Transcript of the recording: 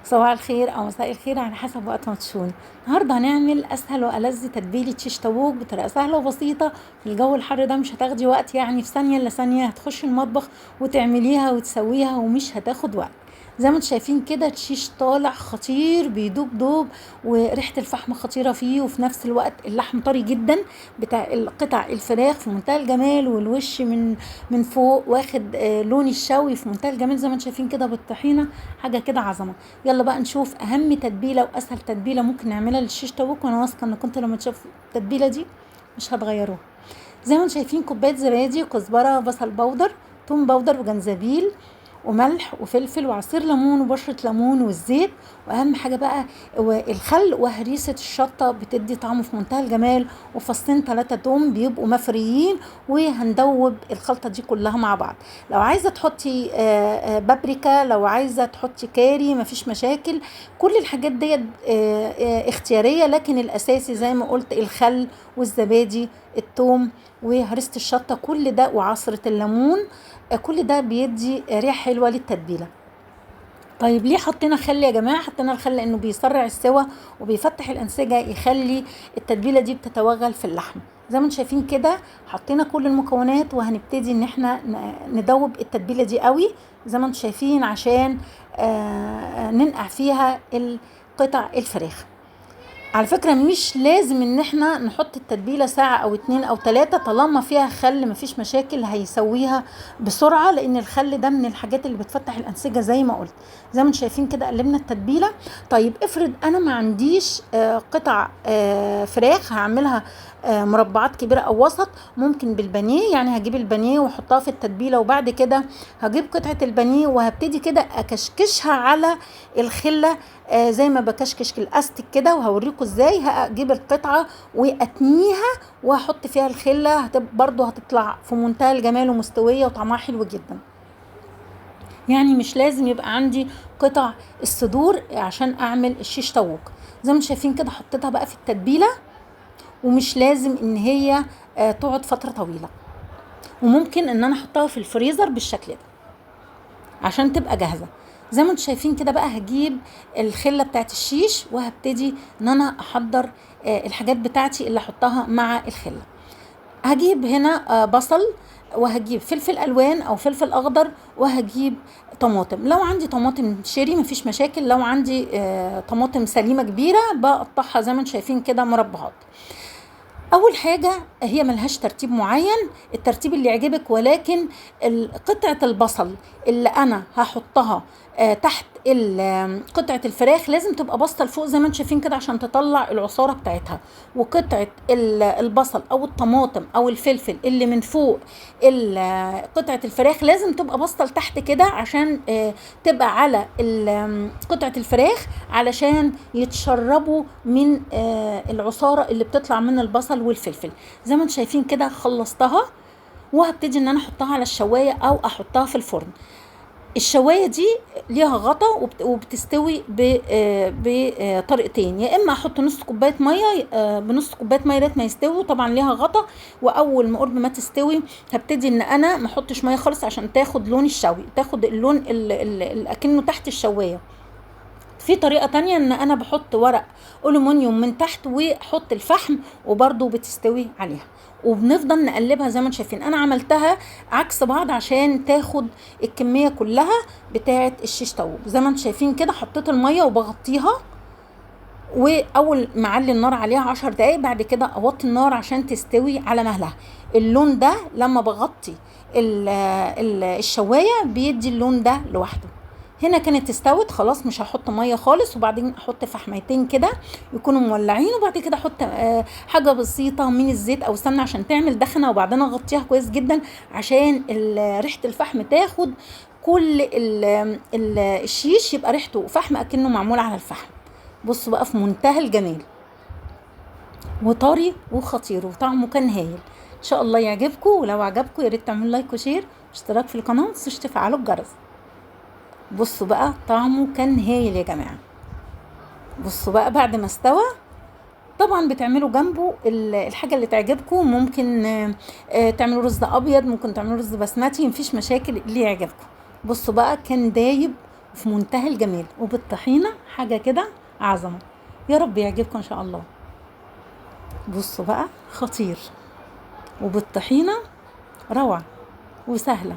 صباح الخير او مساء الخير على حسب وقت ما تشوفوني. النهارده هنعمل اسهل والذ تتبيله شيش طاووق بطريقه سهله وبسيطه. في الجو الحر ده مش هتاخدي وقت، يعني في ثانيه الا ثانيه هتخشي المطبخ وتعمليها وتسويها ومش هتاخد وقت. زي ما انتم شايفين كده الشيش طالع خطير بيدوب دوب، وريحه الفحم خطيره فيه، وفي نفس الوقت اللحم طري جدا. بتاع القطع الفراخ في منتهى الجمال، والوش من فوق واخد لون الشوي في منتهى الجمال زي ما انتم شايفين كده بالطحينه. حاجه كده عظمه. يلا بقى نشوف اهم تتبيله واسهل تتبيله ممكن نعملها للشيش طاووق، وانا واثقه ان كنتوا لما تشوفوا التتبيله دي مش هتغيروها. زي ما انتم شايفين كوبايه زبادي، كزبره، بصل بودر، توم بودر، وجنزبيل، وملح وفلفل وعصير ليمون وبشرة ليمون والزيت. واهم حاجة بقى الخل وهريسة الشطة بتدي طعم في منتهى الجمال، وفصين 3 توم بيبقوا مفريين. وهندوب الخلطة دي كلها مع بعض. لو عايزة تحطي بابريكا، لو عايزة تحطي كاري، مفيش مشاكل. كل الحاجات دي اختيارية، لكن الاساسي زي ما قلت الخل والزبادي، التوم وهريسة الشطة، كل ده وعصرة الليمون. كل ده بيدي ريحه حلوه للتتبيله. طيب ليه حطينا خل يا جماعه؟ حطينا الخل لانه بيسرع السوى وبيفتح الانسجه، يخلي التتبيله دي بتتوغل في اللحم. زي ما انتم شايفين كده حطينا كل المكونات، وهنبتدي ان احنا ندوب التتبيله دي قوي زي ما انتم شايفين، عشان ننقع فيها القطع الفراخ. على فكرة مش لازم ان احنا نحط التتبيلة ساعة او 2 او 3، طالما فيها خل مفيش مشاكل، هيسويها بسرعة، لان الخل ده من الحاجات اللي بتفتح الانسجة زي ما قلت. زي ما انتم شايفين كده قلبنا التتبيلة. طيب افرض انا ما عنديش قطع فراخ، هعملها مربعات كبيرة او وسط. ممكن بالبانيه، يعني هجيب البانيه واحطها في التتبيلة، وبعد كده هجيب قطعة البانيه وهبتدي كده اكشكشها على الخلة، زي ما بكشكش الاستك كده، وهوريكم ازاي. هجيب القطعه واتنيها وهحط فيها الخله، برضو هتطلع في منتهى الجمال ومستويه وطعمها حلو جدا. يعني مش لازم يبقى عندي قطع الصدور عشان اعمل الشيش طاووق. زي ما انتم شايفين كده حطيتها بقى في التتبيله، ومش لازم ان هي تقعد فتره طويله، وممكن ان انا احطها في الفريزر بالشكل ده عشان تبقى جاهزه. زي ما انتم شايفين كده بقى هجيب الخله بتاعت الشيش، وهبتدي ان انا احضر الحاجات بتاعتي اللي احطها مع الخله. هجيب هنا بصل، وهجيب فلفل الوان او فلفل اخضر، وهجيب طماطم. لو عندي طماطم شيري مفيش مشاكل، لو عندي طماطم سليمه كبيره بقطعها زي ما انتم شايفين كده مربعات. اول حاجه هي ملهاش ترتيب معين، الترتيب اللي يعجبك، ولكن قطعه البصل اللي انا هحطها تحت قطعه الفراخ لازم تبقى باصه لفوق زي ما انتم شايفين كده عشان تطلع العصاره بتاعتها. وقطعه البصل او الطماطم او الفلفل اللي من فوق قطعه الفراخ لازم تبقى باصه لتحت كده، عشان تبقى على قطعه الفراخ، علشان يتشربوا من العصاره اللي بتطلع من البصل والفلفل. زي ما انتم شايفين كده خلصتها، وهبتدي ان انا احطها على الشوايه او احطها في الفرن. الشوايه دي ليها غطا وبتستوي بطريقتين، يا اما احط نص كوبايه ميه، بنص كوبايه ميه لغايه ما يستوي، طبعا ليها غطا. واول ما قرب ما تستوي هبتدي ان انا ما احطش ميه خالص عشان تاخد لون الشوي، تاخد اللون اكنه تحت الشوايه. في طريقة تانية ان انا بحط ورق ألومنيوم من تحت واحط الفحم، وبرضو بتستوي عليها، وبنفضل نقلبها زي ما انتم شايفين. انا عملتها عكس بعض عشان تاخد الكمية كلها بتاعة الشيش طاووق. زي ما انتم شايفين كده حطيت المية وبغطيها، واول ما اعلي النار عليها 10 دقايق، بعد كده اوطي النار عشان تستوي على مهلها. اللون ده لما بغطي الشواية بيدي اللون ده لوحده. هنا كانت استوت خلاص، مش هحط ميه خالص، وبعدين احط فحميتين كده يكونوا مولعين، وبعد كده احط حاجه بسيطه من الزيت او سمنه عشان تعمل دخنه، وبعدين اغطيها كويس جدا عشان ريحه الفحم تاخد كل الشيش، يبقى ريحته فحم اكنه معمول على الفحم. بصوا بقى في منتهى الجمال، وطري وخطير، وطعمه كان هايل. ان شاء الله يعجبكم، ولو عجبكم يا ريت تعملوا لايك وشير واشتراك في القناه، ومتنسوش تفعلوا الجرس. بصوا بقى طعمه كان هايل يا جماعه. بصوا بقى بعد ما استوى، طبعا بتعملوا جنبه الحاجه اللي تعجبكم. ممكن تعملوا رز ابيض، ممكن تعملوا رز بسمتي، مفيش مشاكل اللي يعجبكم. بصوا بقى كان دايب وفي منتهى الجمال، وبالطحينة حاجة كده عظمة. يا رب يعجبكم ان شاء الله. بصوا بقى، خطير، وبالطحينة روعة وسهلة.